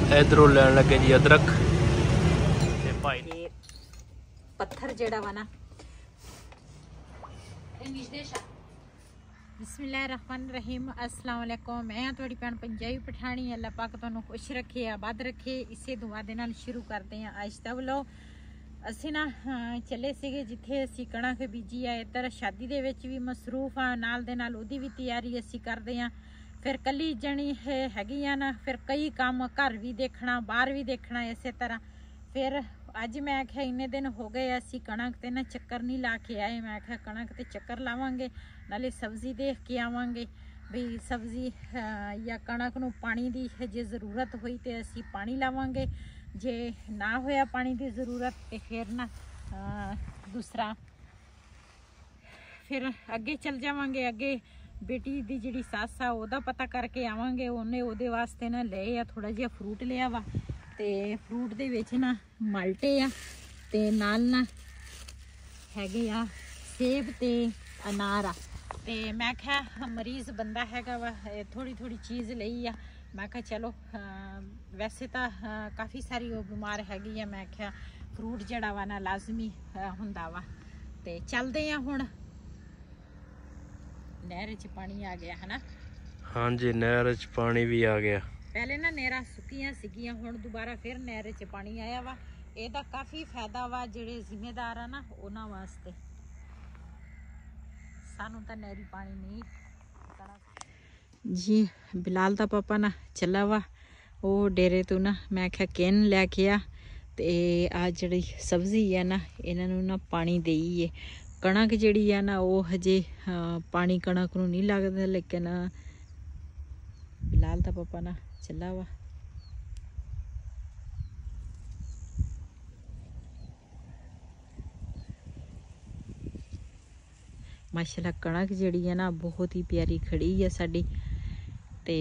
इधरों लैन लगे जी अदरक ते भाई पत्थर जेड़ा वा ना बिस्मिल्लाहिर्रहमानिर्रहीम अस्सलाम वालेकुम। मैं थोड़ी भैन पंजाबी पठानी। अल्लाह पाक तुहानू खुश रखे आबाद रखे। इसे दुआ दे नाल शुरू करते हैं आज दा व्लॉग। ਅਸੀਂ ਨਾ ਚੱਲੇ ਸੀਗੇ ਜਿੱਥੇ ਅਸੀਂ ਕਣਕ ਬੀਜੀ ਆ। ਇੱਧਰ ਸ਼ਾਦੀ ਦੇ ਵਿੱਚ ਵੀ ਮਸਰੂਫ ਆ, ਨਾਲ ਦੇ ਨਾਲ ਉਹਦੀ ਵੀ ਤਿਆਰੀ ਅਸੀਂ ਕਰਦੇ ਆ। ਫਿਰ ਕੱਲੀ ਜਣੀ ਹੈਗੀ ਆ ਨਾ, ਫਿਰ ਕਈ ਕੰਮ ਘਰ ਵੀ ਦੇਖਣਾ, ਬਾਹਰ ਵੀ ਦੇਖਣਾ ਇਸੇ ਤਰ੍ਹਾਂ। ਫਿਰ ਅੱਜ ਮੈਂ ਆਖਿਆ ਇੰਨੇ ਦਿਨ ਹੋ ਗਏ ਅਸੀਂ ਕਣਕ ਤੇ ਨਾ ਚੱਕਰ ਨਹੀਂ ਲਾ ਕੇ ਆਏ। ਮੈਂ ਆਖਿਆ ਕਣਕ ਤੇ ਚੱਕਰ ਲਾਵਾਂਗੇ, ਨਾਲੇ ਸਬਜ਼ੀ ਦੇਖ ਕੇ ਆਵਾਂਗੇ ਵੀ ਸਬਜ਼ੀ ਜਾਂ ਕਣਕ ਨੂੰ ਪਾਣੀ ਦੀ ਜੇ ਜ਼ਰੂਰਤ ਹੋਈ ਤੇ ਅਸੀਂ ਪਾਣੀ ਲਾਵਾਂਗੇ, जे ना होया पानी की जरूरत तो फिर ना दूसरा फिर अगे चल जावांगे। अगे बेटी दी जिहड़ी सस आ ओहदा पता करके आवांगे। उन्हें ओहदे वास्ते ना ले आ थोड़ा जिहा फ्रूट लिया वा, ते फ्रूट दे विच ना माल्टे आ ते नाल ना हैगे आ सेब ते अनार आ। ते मैं आख्या मरीज बंदा हैगा वा, थोड़ी थोड़ी चीज़ लई आ। मैं कहा चलो वैसे तो काफ़ी सारी वो बीमार हैगी है। मैं क्या फ्रूट जड़ा वा ना लाजमी हुंदा वा। ते चलते हैं हुण। नहर च पानी आ गया है ना। हाँ जी नहर च पानी भी आ गया। पहले ना नहरां सुक्कियां सीगियां, हुण दोबारा फिर नहर च पानी आया वा। ਇਹਦਾ काफ़ी फायदा वा ਜਿਹੜੇ ਜ਼ਿੰਮੇਦਾਰ ਆ ਨਾ ਉਹਨਾਂ ਵਾਸਤੇ। ਸਾਨੂੰ ਤਾਂ ਨਹਿਰੀ ਪਾਣੀ ਨਹੀਂ जी। बिलाल दा पापा ना चला वा वो डेरे तो ना। मैं आख्या केन लैके आ ते आ जिहड़ी सब्जी है ना इन्हां ना पानी देईए। कणक जिहड़ी है ना वो हजे पानी कणक नूं नहीं लगदा, लेकिन बिलाल दा पापा ना चला वा। माशाल्लाह कणक जिहड़ी है ना बहुत ही प्यारी खड़ी है साडी। ते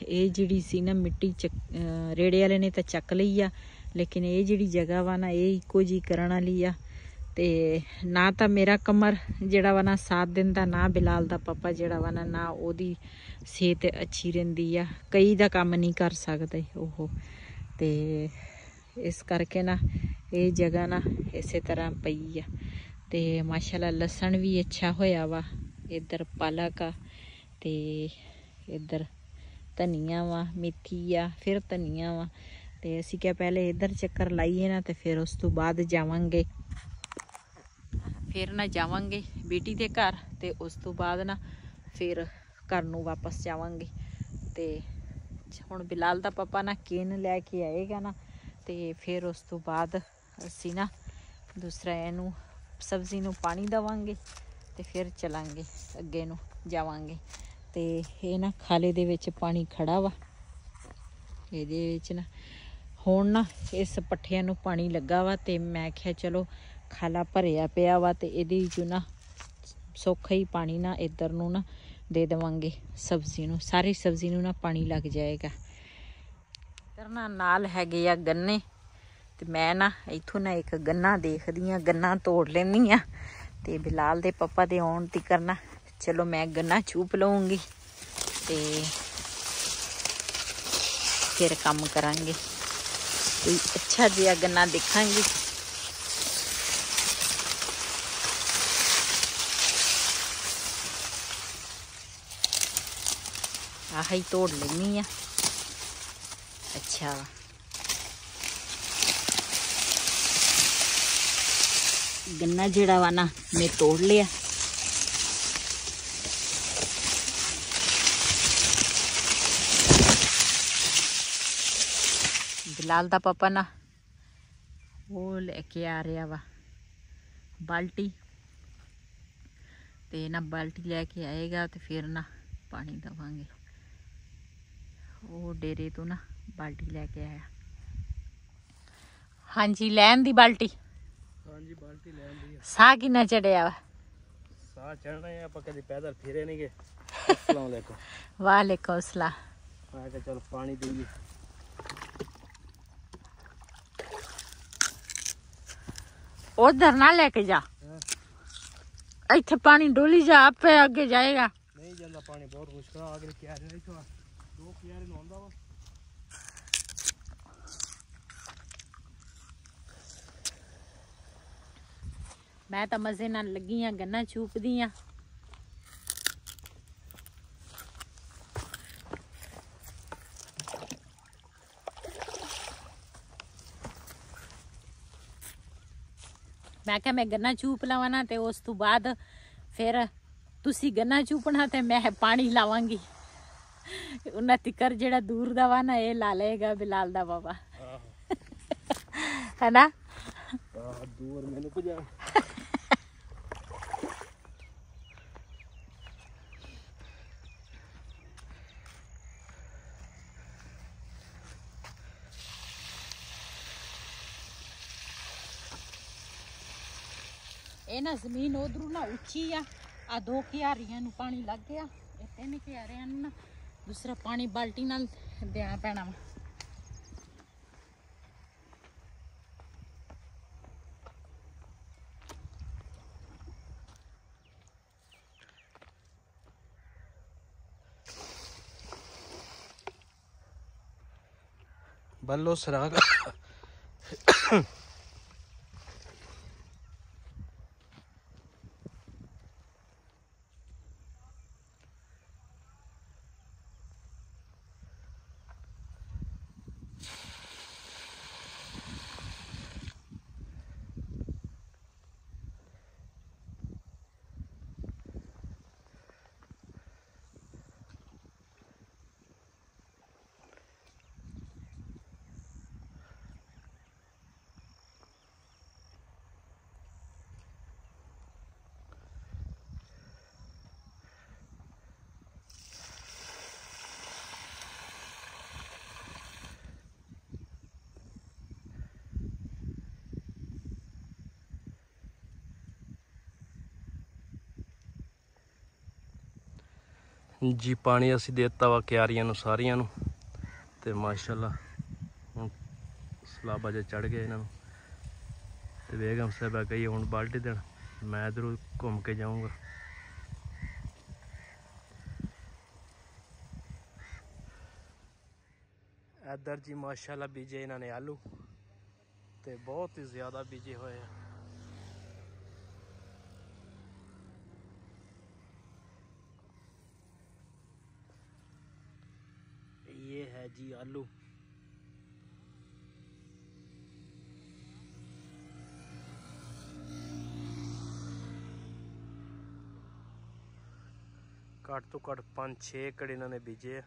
ये जिहड़ी सी ना मिट्टी रेड़े वाले ने तो चक लई आ, लेकिन ये जिहड़ी जगह वा ना ये इक्को जी करन वाली आ। ते ना तो मेरा कमर जिहड़ा वा ना साथ दिंदा, ना बिलाल दा पापा जिहड़ा वा ना ओहदी सेहत अच्छी रहिंदी आ। कई दा काम नहीं कर सकदे ओह। ते इस करके ना ये जगह ना इसे तरह पई आ। ते माशाल्लाह लसन भी अच्छा होया वा। इधर पालक आ ते इधर धनिया वा, मेथी आ, फिर धनिया वा। ते असी क्या पहले इधर चक्कर लाइए ना ते फिर उस तो बाद जावांगे, फिर ना जावांगे बेटी के घर। ते उस तो बाद ना फिर घर नूं वापस जावांगे। ते हुण बिलाल दा पापा ना केन लैके आएगा ना ते फिर उस तो बाद असी ना दूसरा इनू सब्जी नूं पानी देवांगे ते फिर चलांगे अगे नूं जावांगे। ते ये ना खाले दे विच पानी खड़ा वा। इहदे विच ना हुण ना इस पट्ठियां नूं पानी लगा वा। ते मैं आख्या चलो खाला भरिया पिया वा ते इहदे विचों ना सौखा ही पानी ना इधर नूं ना दे देवांगे सब्जी नूं। सारी सब्जी नूं ना पानी लग जाएगा। इधर ना नाल हैगे आ गन्ने। ते मैं ना इथों ना एक गन्ना देखदी हाँ, गन्ना तोड़ लेनी आ। ते बिलाल दे पापा दे आउण तिकर ना चलो मैं गन्ना चूप लऊंगी ते फिर काम करांगे। कोई अच्छा जिहा गन्ना देखांगे। आह ही तोड़ लेनी आ। अच्छा गन्ना जिहड़ा वा ना मैं तोड़ लिया। बिलाल दा पापा ना वो लेके आ रहा वा बाल्टी। ते ना बाल्टी लेके आएगा तो फिर ना पानी देवांगे। वो डेरे तो ना बाल्टी लेके आया। हाँ जी लैन दी बाल्टी। हाँ जी बाल्टी लैन दी। साह किन्ना चढ़िया वा? साह चढ़ना है, आप कभी पैदल फिरे नहीं गए। अस्सलाम वालेकुम। वालेकुम अस्सलाम। मैं कहा चलो पानी दीजिए। उधर ना लेके जा, इत्थे पानी डोली जा, आपे आगे जाएगा। नहीं जाता पानी बहुत मुश्किल आगे क्यारे नहीं तो दो क्यारे नहांदा वा। मैं तो मजे नाल लगी हाँ गन्ना चूपदी हाँ। मैं क्या मैं गन्ना चूप लवा ना ते उस तो बाद फिर तुसी गन्ना चूपना ते मैं पानी लावांगी। उन्हें तिकर जेड़ा दूर दा वा ना ये ला लेगा बिलाल दा बाबा है ना। दूर मैंने पुजा ये ना जमीन उधरू ना उच्ची आ 2 क्यारियां नू पानी लग गया। 3 क्यारियां नू ना दूसरा पानी बाल्टी नाल देना पैना वा। बल्लो सराग जी पानी असी देता वा क्यारियां नू सारियां नू ते माशाअल्लाह हुण सलाबा जे चढ़ गया इन्हां नू ते बेगम साहबा गई हुण बाल्टी देन। मैं इधरों घूम के जाऊँगा। इधर जी माशाअल्लाह बीजे इन्होंने आलू ते बहुत ही ज़्यादा बीजे हुए हैं। ये है जी आलू। घट तो घट 5-6 एकड़ इन्होंने बीजे है।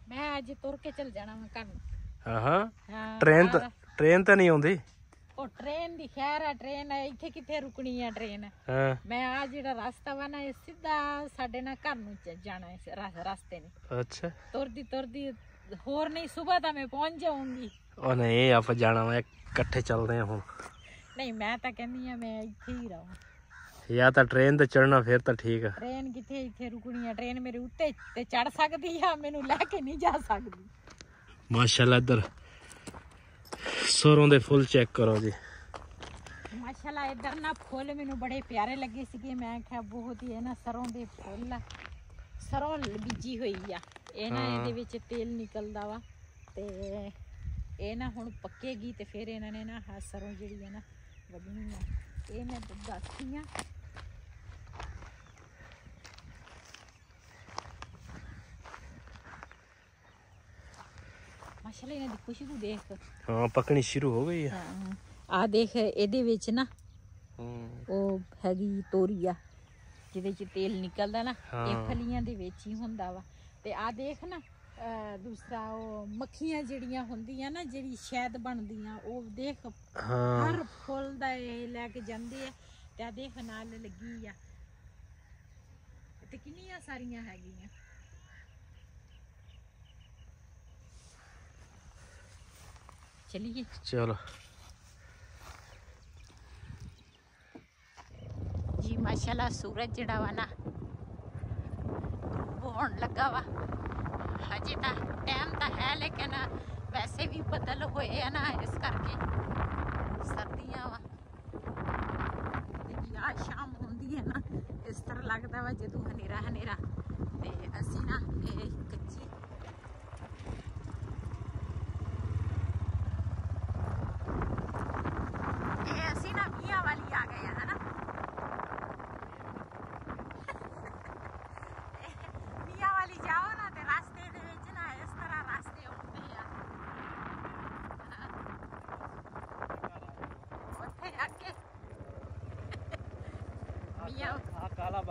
मैं आज तुर के चल जाना मैं घर। हाँ ट्रेन तो नहीं आउंदी। ओ ट्रेन दी खैर है, ट्रेन है इत्थे किथे रुकनी है ट्रेन। हाँ। मैं आ जेड़ा रास्ता वा ना ये सीधा साडे ना घर नू जाना है रास्ते ने। अच्छा तुरदी होर नहीं सुबह तो मैं पहुंच जाऊंगी। ओ नहीं आप जाना वा इकट्ठे चलदे हैं हुण। नहीं मैं तो कहनी है मैं इत्थे ही रहूं। या तो ट्रेन ते चढ़ना फिर तो ठीक है। ट्रेन किथे इत्थे रुकनी है, ट्रेन मेरे उत्ते ते चढ़ सकदी है, मैनू लेके नहीं जा सकदी। माशाल्लाह इधर सरों दे फुल चेक करो जी। माशाल्लाह इधर ना फुल मैनू बड़े प्यारे लगे सीगे। मैं क्या बहुत ही है ना सरों दे फुल सरों बीजी हुई आ ये ना इहदे विच तेल निकलदा वा ते ये ना हुण पक्केगी ते फिर इन्हां ने ना सरों जिहड़ी है ना वड्डनी है। ये मैं दसदी आ माशाल्लाह इन्हां दी खुशबू देख। हाँ पकनी शुरू हो गई है। हाँ आ देख इहदे विच ना ਉਹ ਹੈਗੀ ਤੋਰੀ ਆ ਜਿਹਦੇ ਚ ਤੇਲ ਨਿਕਲਦਾ ਨਾ ਇਹ ਫਲੀਆਂ ਦੇ ਵਿੱਚ ਹੀ ਹੁੰਦਾ ਵਾ। ਤੇ ਆ ਦੇਖ ਨਾ ਦੂਸਰਾ ਉਹ ਮੱਖੀਆਂ ਜਿਹੜੀਆਂ ਹੁੰਦੀਆਂ ਨਾ ਜਿਹੜੀ ਸ਼ਹਿਦ ਬਣਦੀਆਂ ਉਹ ਦੇਖ ਹਰ ਫੁੱਲ ਦਾ ਇਹ ਲੈ ਕੇ ਜਾਂਦੇ ਆ ਤੇ ਆ ਦੇਖ ਨਾਲ ਲੱਗੀ ਆ ਤੇ ਕਿੰਨੀਆਂ ਸਾਰੀਆਂ ਹੈਗੀਆਂ। ਚਲਿਏ ਚਲੋ जी माशाल्लाह सूरज जड़ा वा ना वो होने लगा वा। हजे तो टाइम तो है लेकिन वैसे भी बदल होए है ना इस करके सर्दियाँ वा आ शाम होंदी है ना इस तरह लगता वा जदों हनेरा हनेरा ते असी ना कच्ची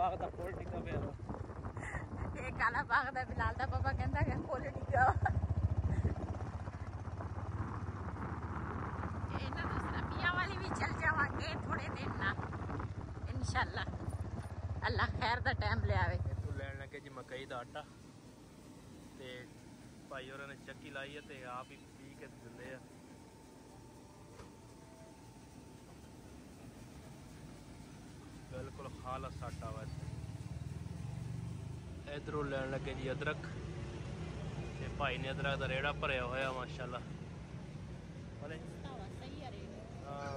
बाग का फुल टिका पे ਇਹ ਕਾਲਾ ਬਾਗ ਦਾ ਬਿਲਾਲ ਦਾ ਪਾਪਾ ਕਹਿੰਦਾ ਕਿ ਫੁੱਲ ਡਿੱਗਾ ਇਹਨਾਂ ਦੂਸਰਾ ਮੀਆਂ ਵਾਲੀ ਵੀ ਚੱਲ ਜਾਵਾਂਗੇ ਥੋੜੇ ਦਿਨ ਨਾ इंशाल्लाह अल्लाह खैर दा टाइम ले आवे इत्थों लैन लगे जी मकई दा आटा ते भाई होरां ने चक्की लाई है ते आप ही पी के दिंदे आ बिल्कुल खालस आटा वा इधरों लैन लगे जी अदरक ते भाई ने अदरक दा रेड़ा भरया होया माशाल्लाह भले सही है रे हां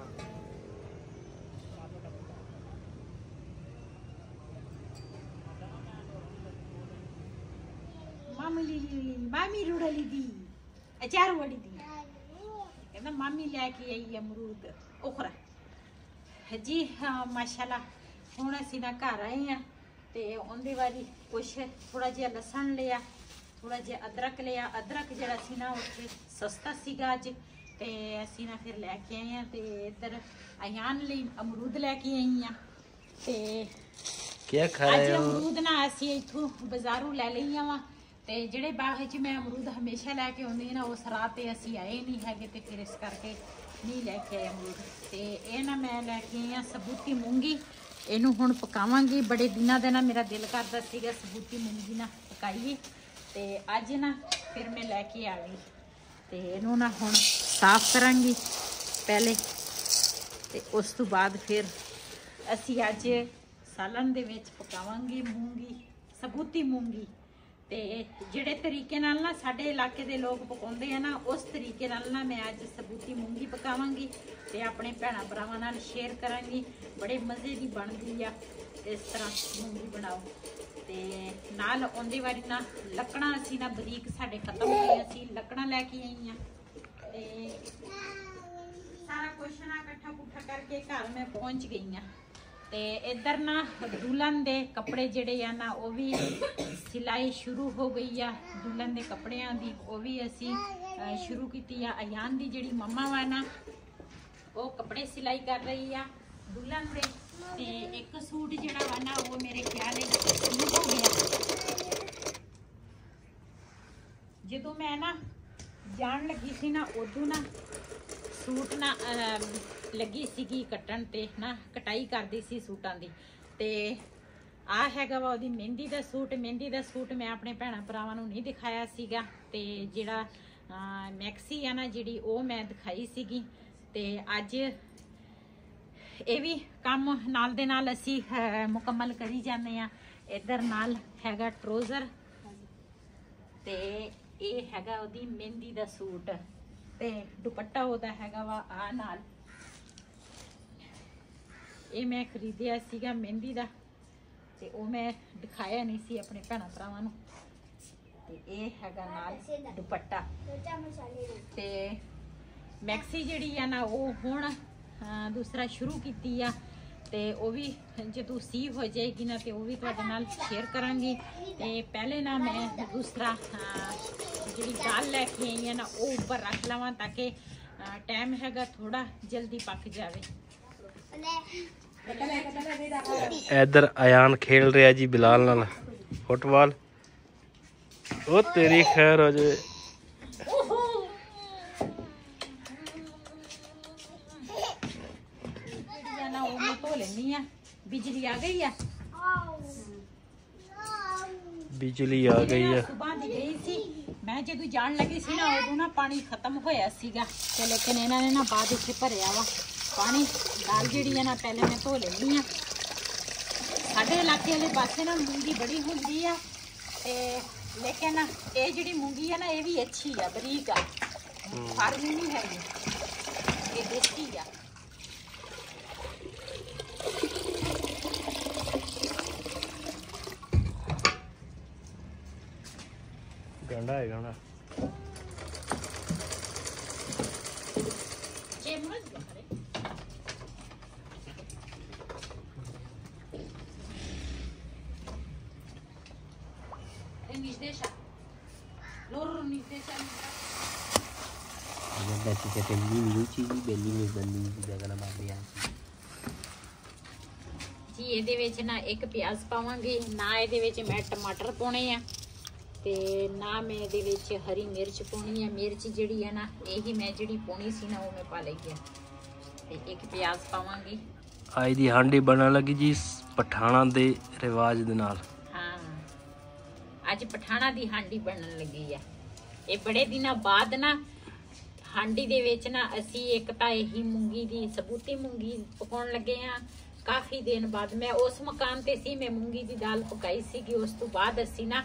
मामी रुड़ली दी अचार वड़ी दी कहना मामी लेके आई अमरूद उखरा जी हाँ माशाल्लाह हुण असीं ना घर आए हैं ते उंदी वारी कुछ थोड़ा जिहा लसन लिया थोड़ा जिहा अदरक लिया अदरक जिहड़ा सी ना उत्थे सस्ता सीगा अज ते असीं ना फिर लैके आए हैं ते इधर अयान लई अमरूद लैके आई हैं ते क्या खा रहे हो अमरूद ना असीं इत्थों बाजारों लै लईआं वा ते ਜਿਹੜੇ ਬਾਗ ਵਿੱਚ ਮੈਂ ਅਮਰੂਦ ਹਮੇਸ਼ਾ ਲੈ ਕੇ ਆਉਂਦੀ ਨਾ ਉਸ ਰਾਤ ਤੇ ਅਸੀਂ ਆਏ ਨਹੀਂ ਹੈਗੇ ਤੇ ਫਿਰ ਇਸ ਕਰਕੇ ਨਹੀਂ ਲੈ ਕੇ ਆਏ ਅਮਰੂਦ ਤੇ ਇਹ ਨਾ ਮੈਂ ਲੈ ਕੇ ਆਈ ਆ ਸਬੂਤੀ ਮੂੰਗੀ ਇਹਨੂੰ ਹੁਣ ਪਕਾਵਾਂਗੀ ਬੜੇ ਦਿਨਾਂ ਦਾ ਨਾ ਮੇਰਾ ਦਿਲ ਕਰਦਾ ਸੀਗਾ ਸਬੂਤੀ ਮੂੰਗੀ ਨਾ ਪਕਾਈਏ ਤੇ ਅੱਜ ਨਾ ਫਿਰ ਮੈਂ ਲੈ ਕੇ ਆ ਗਈ ਤੇ ਇਹਨੂੰ ਨਾ ਹੁਣ ਸਾਫ਼ ਕਰਾਂਗੀ ਪਹਿਲੇ ਤੇ ਉਸ ਤੋਂ ਬਾਅਦ ਫਿਰ ਅਸੀਂ ਅੱਜ ਸਾਲਨ ਦੇ ਵਿੱਚ ਪਕਾਵਾਂਗੇ ਮੂੰਗੀ ਸਬੂਤੀ ਮੂੰਗੀ ਤੇ ਜਿਹੜੇ ਤਰੀਕੇ ਨਾਲ ਨਾ ਸਾਡੇ ਇਲਾਕੇ ਦੇ ਲੋਕ ਪਕਾਉਂਦੇ ਆ ਨਾ ਉਸ ਤਰੀਕੇ ਨਾਲ ਨਾ ਮੈਂ ਅੱਜ ਸਬੂਤੀ ਮੂੰਗੀ ਪਕਾਵਾਂਗੀ ਤੇ ਆਪਣੇ ਭੈਣਾਂ ਭਰਾਵਾਂ ਨਾਲ ਸ਼ੇਅਰ ਕਰਾਂਗੀ ਬੜੇ ਮਜ਼ੇ ਦੀ ਬਣਦੀ ਆ ਇਸ ਤਰ੍ਹਾਂ ਮੂੰਗੀ ਬਣਾਓ ਤੇ ਨਾਲ ਉਹਦੇ ਵਾਰੀ ਨਾ ਲੱਕੜਾਂ ਅਸੀਂ ਨਾ ਬਰੀਕ ਸਾਡੇ ਖਤਮ ਹੋਈਆਂ ਸੀ ਲੱਕੜਾਂ ਲੈ ਕੇ ਆਈਆਂ ਤੇ ਸਾਰਾ ਕੁਛ ਨਾ ਇਕੱਠਾ ਕੁੱਠਾ ਕਰਕੇ ਘਰ ਮੈਂ ਪਹੁੰਚ ਗਈ ਆ ਤੇ इधर ना दुल्हन दे कपड़े जेड़े आ ना वो भी सिलाई शुरू हो गई आ दुल्हन दे कपड़ियां दी वो भी असी शुरू की अयान दी जेड़ी मम्मा वा ना वो कपड़े सिलाई कर रही आ दुल्हन दे ते एक सूट जेड़ा वा ना वो मेरे ख्याल शुरू हो गया जदों मैं ना जान लगी सी ना उदों ना सूट ना लगी सीगी कट्टन ते ना कटाई करदी सी सूटां दी ते आ हैगा वा ओदी मेहंदी दा सूट मैं अपने भैणां भरावां नूं नहीं दिखाया सीगा ते जेड़ा मैक्सी आ ना जेड़ी ओ मैं दिखाई सीगी ते अज ये भी काम नाल दे नाल असी मुकम्मल करी जाने आ इधर नाल हैगा ट्राउजर ते ये हैगा ओदी मेहंदी दा सूट ते दुपट्टा ओदा हैगा वा आ नाल ये मैं खरीदिया सीगा मेहंदी दा ते ओ मैं दिखाया नहीं सी अपने भैणां भरावां नूं ते ये हैगा नाल दुपट्टा ते मैक्सी जिहड़ी आ ना ओ हुण दूसरा शुरू कीती आ ते ओ भी जदों सी हो जाएगी ना ते ओ भी तुहाडे नाल शेयर करांगी ते पहले ना मैं दूसरा जिहड़ी दाल लैके आई है ना वो ऊपर रख लवां ताकि टाइम हैगा थोड़ा जल्दी पक जावे इधर अयान खेल रहा जी बिलाल नाल फुटबॉल ओ तेरी खैर हो जाए बिजली आ गई है बिजली आ गई है सुबह दी गई सी मैं जदों जान लगी सी ना उदों ना पानी खत्म होया सीगा ते लेकिन इन्होंने ना बाद विच भरिया वा पानी दाल जिहड़ी है ना पहले मैं धो लैनी आ साडे इलाके वाले पासे ना मूंगी बड़ी हुंदी आ ते लेकिन ये जिहड़ी मूंगी है ना ये भी अच्छी आ बरीक आ फार्मी नहीं है ये देसी आ गंडा है गंडा ਜੀ ਇਹਦੇ ਵਿੱਚ ਨਾ ਇੱਕ ਪਿਆਜ਼ ਪਾਵਾਂਗੇ, ਨਾ ਇਹਦੇ ਵਿੱਚ ਮੈਂ ਟਮਾਟਰ ਪਾਉਣੇ ਆ ਤੇ ਨਾ ਮੈਂ ਇਹਦੇ ਵਿੱਚ ਹਰੀ ਮਿਰਚ ਪਾਉਣੀ ਆ। ਮਿਰਚ ਜਿਹੜੀ ਹੈ ਨਾ ਇਹੀ ਮੈਂ ਜਿਹੜੀ ਪਾਉਣੀ ਸੀ ਨਾ ਉਹ ਮੈਂ ਪਾ ਲਈ ਹੈ। ਤੇ ਇੱਕ ਪਿਆਜ਼ ਪਾਵਾਂਗੇ। ਅੱਜ ਦੀ ਹਾਂਡੀ ਬਣਨ ਲੱਗੀ ਜੀ ਪਠਾਣਾ ਦੇ ਰਿਵਾਜ ਦੇ ਨਾਲ। ਹਾਂ, ਅੱਜ ਪਠਾਣਾ ਦੀ ਹਾਂਡੀ ਬਣਨ ਲੱਗੀ ਆ। ਇਹ ਬੜੇ ਦਿਨਾਂ ਬਾਅਦ ਨਾ ਹਾਂਡੀ ਦੇ ਵਿੱਚ ਨਾ ਅਸੀਂ ਇੱਕ ਤਾਂ ਇਹੀ ਮੂੰਗੀ ਦੀ ਸਬੂਤੀ ਮੂੰਗੀ ਪਕਾਉਣ ਲੱਗੇ ਆ। ਕਾਫੀ ਦਿਨ ਬਾਅਦ ਮੈਂ ਉਸ ਮਕਾਨ ਤੇ ਸੀ, ਮੈਂ ਮੂੰਗੀ ਦੀ ਦਾਲ ਪਕਾਈ ਸੀਗੀ। ਉਸ ਤੋਂ ਬਾਅਦ ਅਸੀਂ ਨਾ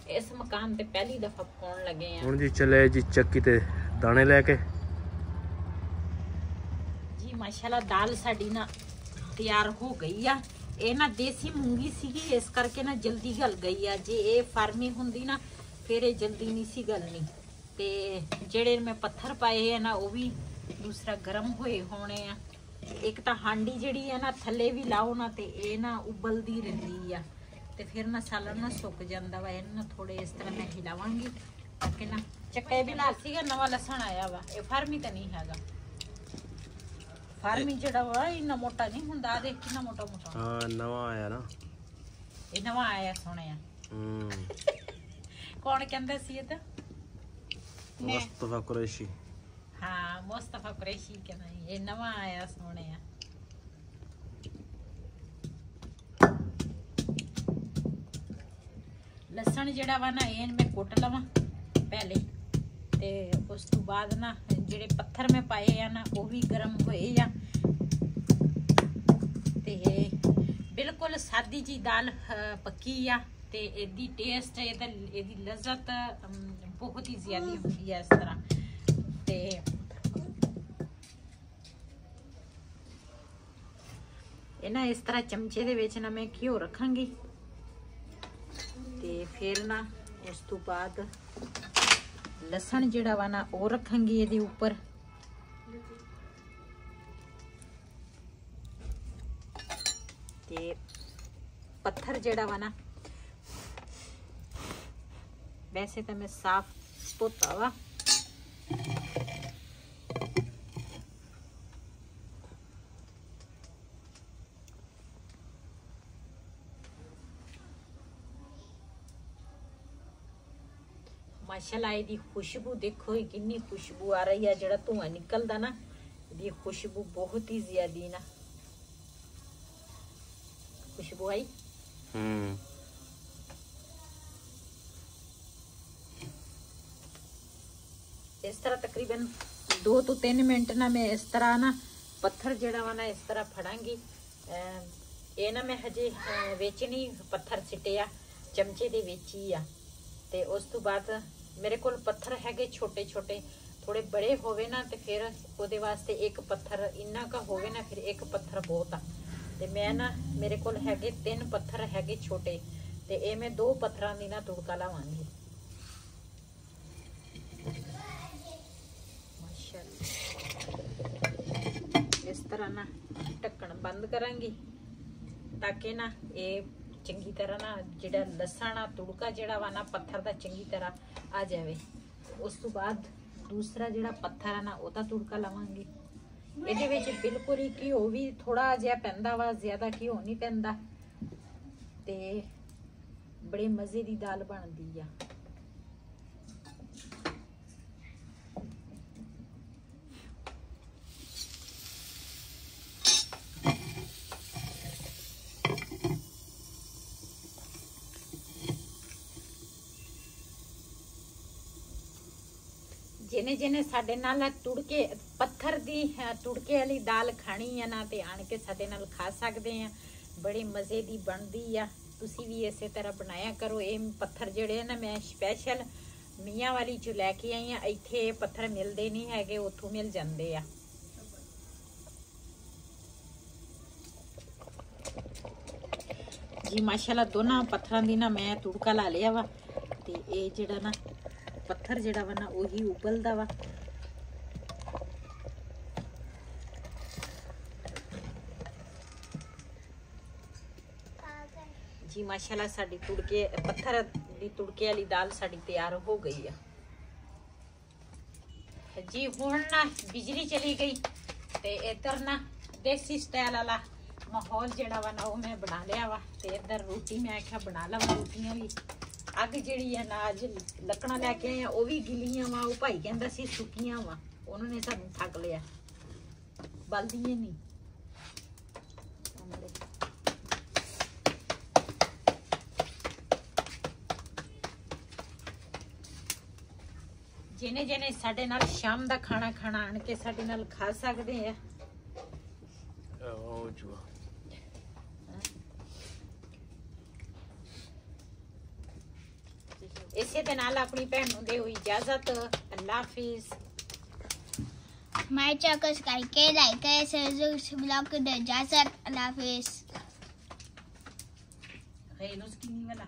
ਇਸ ਮਕਾਨ ਤੇ ਪਹਿਲੀ ਦਫਾ ਪਕਾਉਣ ਲੱਗੇ ਆ। ਹੁਣ ਜੀ ਚਲੇ ਜੀ ਚੱਕੀ ਤੇ ਦਾਣੇ ਲੈ ਕੇ। ਜੀ ਮਾਸ਼ਾਅੱਲਾ ਦਾਲ ਸਾਡੀ ਨਾ ਤਿਆਰ ਹੋ ਗਈ ਆ। ਇਹ ਨਾ ਦੇਸੀ ਮੂੰਗੀ ਸੀਗੀ, ਇਸ ਕਰਕੇ ਨਾ ਜਲਦੀ ਗਲ ਗਈ ਆ। ਜੇ ਇਹ ਫਾਰਮੀ ਹੁੰਦੀ ਨਾ ਫਿਰ ਇਹ ਜਲਦੀ ਨਹੀਂ ਸੀ ਗਲਣੀ। ਤੇ ਜਿਹੜੇ ਮੈਂ ਪੱਥਰ ਪਾਏ ਆ ਨਾ ਉਹ ਵੀ ਦੂਸਰਾ ਗਰਮ ਹੋਏ ਹੋਣੇ ਆ। ਇੱਕ ਤਾਂ ਹਾਂਡੀ ਜਿਹੜੀ ਆ ਨਾ ਥੱਲੇ ਵੀ ਲਾਓ ਨਾ ਤੇ ਇਹ ਨਾ ਉਬਲਦੀ ਰਹਿੰਦੀ ਆ ਤੇ ਫਿਰ ਮਸਾਲਾ ਨਾ ਸੁੱਕ ਜਾਂਦਾ ਵਾ। ਇਹਨੂੰ ਨਾ ਥੋੜੇ ਇਸ ਤਰ੍ਹਾਂ ਮੈਂ ਹਿਲਾਵਾਂਗੀ ਤਾਂ ਕਿ ਨਾ ਚੱਕੇ ਵੀ ਲਾ ਸੀਗਾ। ਨਵਾਂ ਲਸਣ ਆਇਆ ਵਾ, ਇਹ ਫਾਰਮੀ ਤਾਂ ਨਹੀਂ ਹੈਗਾ। ਫਾਰਮੀ ਜਿਹੜਾ ਵਾ ਇੰਨਾ ਮੋਟਾ ਨਹੀਂ ਹੁੰਦਾ। ਦੇਖ ਕਿੰਨਾ ਮੋਟਾ ਮੋਟਾ। ਹਾਂ ਨਵਾਂ ਆਇਆ ਨਾ, ਇਹ ਨਵਾਂ ਆਇਆ ਸੋਹਣਿਆ। ਕੌਣ ਕਹਿੰਦਾ ਸੀ ਇਹ ਤਾਂ? ਮੁਸਤਫਾ ਕੁਰੈਸ਼ੀ। ਹਾਂ ਮੁਸਤਫਾ ਕੁਰੈਸ਼ੀ ਕਹਿੰਦਾ ਇਹ ਨਵਾਂ ਆਇਆ ਸੋਹਣਿਆ। ਲਸਣ ਜਿਹੜਾ ਵਾ ਨਾ ਇਹ ਮੈਂ ਕੁੱਟ ਲਵਾਂ ਪਹਿਲੇ ਤੇ ਉਸ ਤੋਂ ਬਾਅਦ ਨਾ ਜਿਹੜੇ ਪੱਥਰ ਮੈਂ ਪਾਏ ਆ ਨਾ ਉਹ ਵੀ ਗਰਮ ਹੋਏ ਆ। ਤੇ ਬਿਲਕੁਲ ਸਾਦੀ ਜੀ ਦਾਲ ਪੱਕੀ ਆ ਤੇ ਇਹਦੀ ਟੇਸਟ ਇਹਦੀ ਲਜ਼ਤ ਬਹੁਤ ਹੀ ਜ਼ਿਆਦਾ ਹੁੰਦੀ ਹੈ ਇਸ ਤਰ੍ਹਾਂ। ਤੇ ਇਹ ਨਾ ਇਸ ਤਰ੍ਹਾਂ ਚਮਚੇ ਦੇ ਵਿੱਚ ਨਾ ਮੈਂ ਘਿਓ ਰੱਖਾਂਗੀ ਤੇ ਫਿਰ ਨਾ ਉਸ ਤੋਂ ਬਾਅਦ ਲਸਣ ਜਿਹੜਾ ਵਾ ਨਾ ਉਹ ਰੱਖਾਂਗੀ ਇਹਦੇ ਉੱਪਰ। ਤੇ ਪੱਥਰ ਜਿਹੜਾ ਵਾ ਨਾ ਵੈਸੇ ਤਾਂ ਮੈਂ ਸਾਫ਼ ਧੋਤਾ ਵਾ। ਮਾਸ਼ਾਅੱਲਾ ਇਹਦੀ ਖੁਸ਼ਬੂ ਦੇਖੋ ਕਿੰਨੀ ਖੁਸ਼ਬੂ ਆ ਰਹੀ ਹੈ। ਜਿਹੜਾ ਧੂਆਂ ਨਿਕਲਦਾ ਨਾ ਇਹਦੀ ਖੁਸ਼ਬੂ ਬਹੁਤ ਹੀ ਜ਼ਿਆਦੀ ਨਾ ਖੁਸ਼ਬੂ ਆਈ। ਇਸ ਤਰ੍ਹਾਂ ਤਕਰੀਬਨ 2 ਤੋਂ 3 ਮਿੰਟ ਨਾ ਮੈਂ ਇਸ ਤਰ੍ਹਾਂ ਨਾ ਪੱਥਰ ਜਿਹੜਾ ਵਾ ਨਾ ਇਸ ਤਰ੍ਹਾਂ ਫੜਾਂਗੀ। ਇਹ ਨਾ ਮੈਂ ਹਜੇ ਵਿੱਚ ਨਹੀਂ ਪੱਥਰ ਸਿੱਟਿਆ, ਚਮਚੇ ਦੇ ਵਿੱਚ ਹੀ ਆ। ਤੇ ਉਸ ਤੋਂ ਬਾਅਦ ਮੇਰੇ ਕੋਲ ਪੱਥਰ ਹੈਗੇ ਛੋਟੇ ਛੋਟੇ, ਥੋੜੇ ਬੜੇ ਹੋਵੇ ਨਾ ਤੇ ਫਿਰ ਉਹਦੇ ਵਾਸਤੇ ਇੱਕ ਪੱਥਰ ਇੰਨਾ ਕਾ ਹੋਵੇ ਨਾ ਫਿਰ ਇੱਕ ਪੱਥਰ ਬਹੁਤ ਆ। ਤੇ ਮੈਂ ਨਾ ਮੇਰੇ ਕੋਲ ਹੈਗੇ 3 ਪੱਥਰ ਹੈਗੇ ਛੋਟੇ ਤੇ ਇਹ ਮੈਂ 2 ਪੱਥਰਾਂ ਦੀ ਨਾ ਤੁੜਕਾ ਲਾਵਾਂਗੀ। ਇਸ ਤਰ੍ਹਾਂ ਨਾ ਢੱਕਣ ਬੰਦ ਕਰਾਂਗੀ ਤਾਂ ਕਿ ਨਾ ਇਹ ਚੰਗੀ ਤਰ੍ਹਾਂ ਨਾ ਜਿਹੜਾ ਲਸਣ ਆ ਤੁੜਕਾ ਜਿਹੜਾ ਵਾ ਨਾ ਪੱਥਰ ਦਾ ਚੰਗੀ ਤਰ੍ਹਾਂ ਆ ਜਾਵੇ। ਉਸ ਤੋਂ ਬਾਅਦ ਦੂਸਰਾ ਜਿਹੜਾ ਪੱਥਰ ਆ ਨਾ ਉਹਦਾ ਤੁੜਕਾ ਲਾਵਾਂਗੀ। ਇਹਦੇ ਵਿੱਚ ਬਿਲਕੁਲ ਹੀ ਘਿਓ ਵੀ ਥੋੜਾ ਜਿਹਾ ਪੈਂਦਾ ਵਾ, ਜ਼ਿਆਦਾ ਘਿਓ ਨਹੀਂ ਪੈਂਦਾ ਤੇ ਬੜੇ ਮਜ਼ੇ ਦੀ ਦਾਲ ਬਣਦੀ ਆ। ਜਿਹਨੇ ਜਿਹਨੇ ਸਾਡੇ ਨਾਲ ਤੁੜਕੇ ਪੱਥਰ ਦੀ ਤੁੜਕੇ ਵਾਲੀ ਦਾਲ ਖਾਣੀ ਆ ਨਾ ਤੇ ਆਣ ਕੇ ਸਾਡੇ ਨਾਲ ਖਾ ਸਕਦੇ ਆ। ਬੜੇ ਮਜ਼ੇ ਦੀ ਬਣਦੀ ਆ। ਤੁਸੀਂ ਵੀ ਇਸੇ ਤਰ੍ਹਾਂ ਬਣਾਇਆ ਕਰੋ। ਇਹ ਪੱਥਰ ਜਿਹੜੇ ਨਾ ਮੈਂ ਸਪੈਸ਼ਲ ਮੀਆਂ ਵਾਲੀ ਚ ਲੈ ਕੇ ਆਈ ਆ। ਇੱਥੇ ਇਹ ਪੱਥਰ ਮਿਲਦੇ ਨਹੀਂ ਹੈਗੇ, ਉੱਥੋਂ ਮਿਲ ਜਾਂਦੇ ਆ। ਜੀ ਮਾਸ਼ਾਅੱਲਾ ਦੋਨਾਂ ਪੱਥਰਾਂ ਦੀ ਨਾ ਮੈਂ ਤੁੜਕਾ ਲਾ ਲਿਆ ਵਾ ਤੇ ਇਹ ਜਿਹੜਾ ਨਾ ਪੱਥਰ ਜਿਹੜਾ ਵਾ ਨਾ ਉਹੀ ਉਬਲਦਾ ਵਾ। ਜੀ ਮਾਸ਼ਾਅੱਲਾ ਸਾਡੀ ਤੁੜਕੇ ਪੱਥਰ ਦੀ ਤੁੜਕੇ ਵਾਲੀ ਦਾਲ ਸਾਡੀ ਤਿਆਰ ਹੋ ਗਈ ਆ। ਜੀ ਹੁਣ ਨਾ ਬਿਜਲੀ ਚਲੀ ਗਈ ਤੇ ਇੱਧਰ ਨਾ ਦੇਸੀ ਸਟਾਈਲ ਵਾਲਾ माहौल जेड़ा वा ना वो मैं बना लिया वा ते इधर रोटी मैं आख्या बना लवां रोटियां भी अग जिहड़ी है ना अज लकड़ा लैके आए वो भी गिलियां वा वो भाई कहंदा सी सुक्कियां वा उन्होंने सानू ठग लिया बलदियां नहीं जिने जिने साडे नाल शाम दा खाना खाना आन के साडे नाल खा सकदे आ ओ जुआ इसे दे नाल अपनी भैन नूं दे इजाजत अल्लाह हाफिज हमारे चैनल को सब्सक्राइब करें लाइक करें शेयर ब्लॉग को दे इजाजत अल्लाह हाफिज है नुस्की नहीं वाला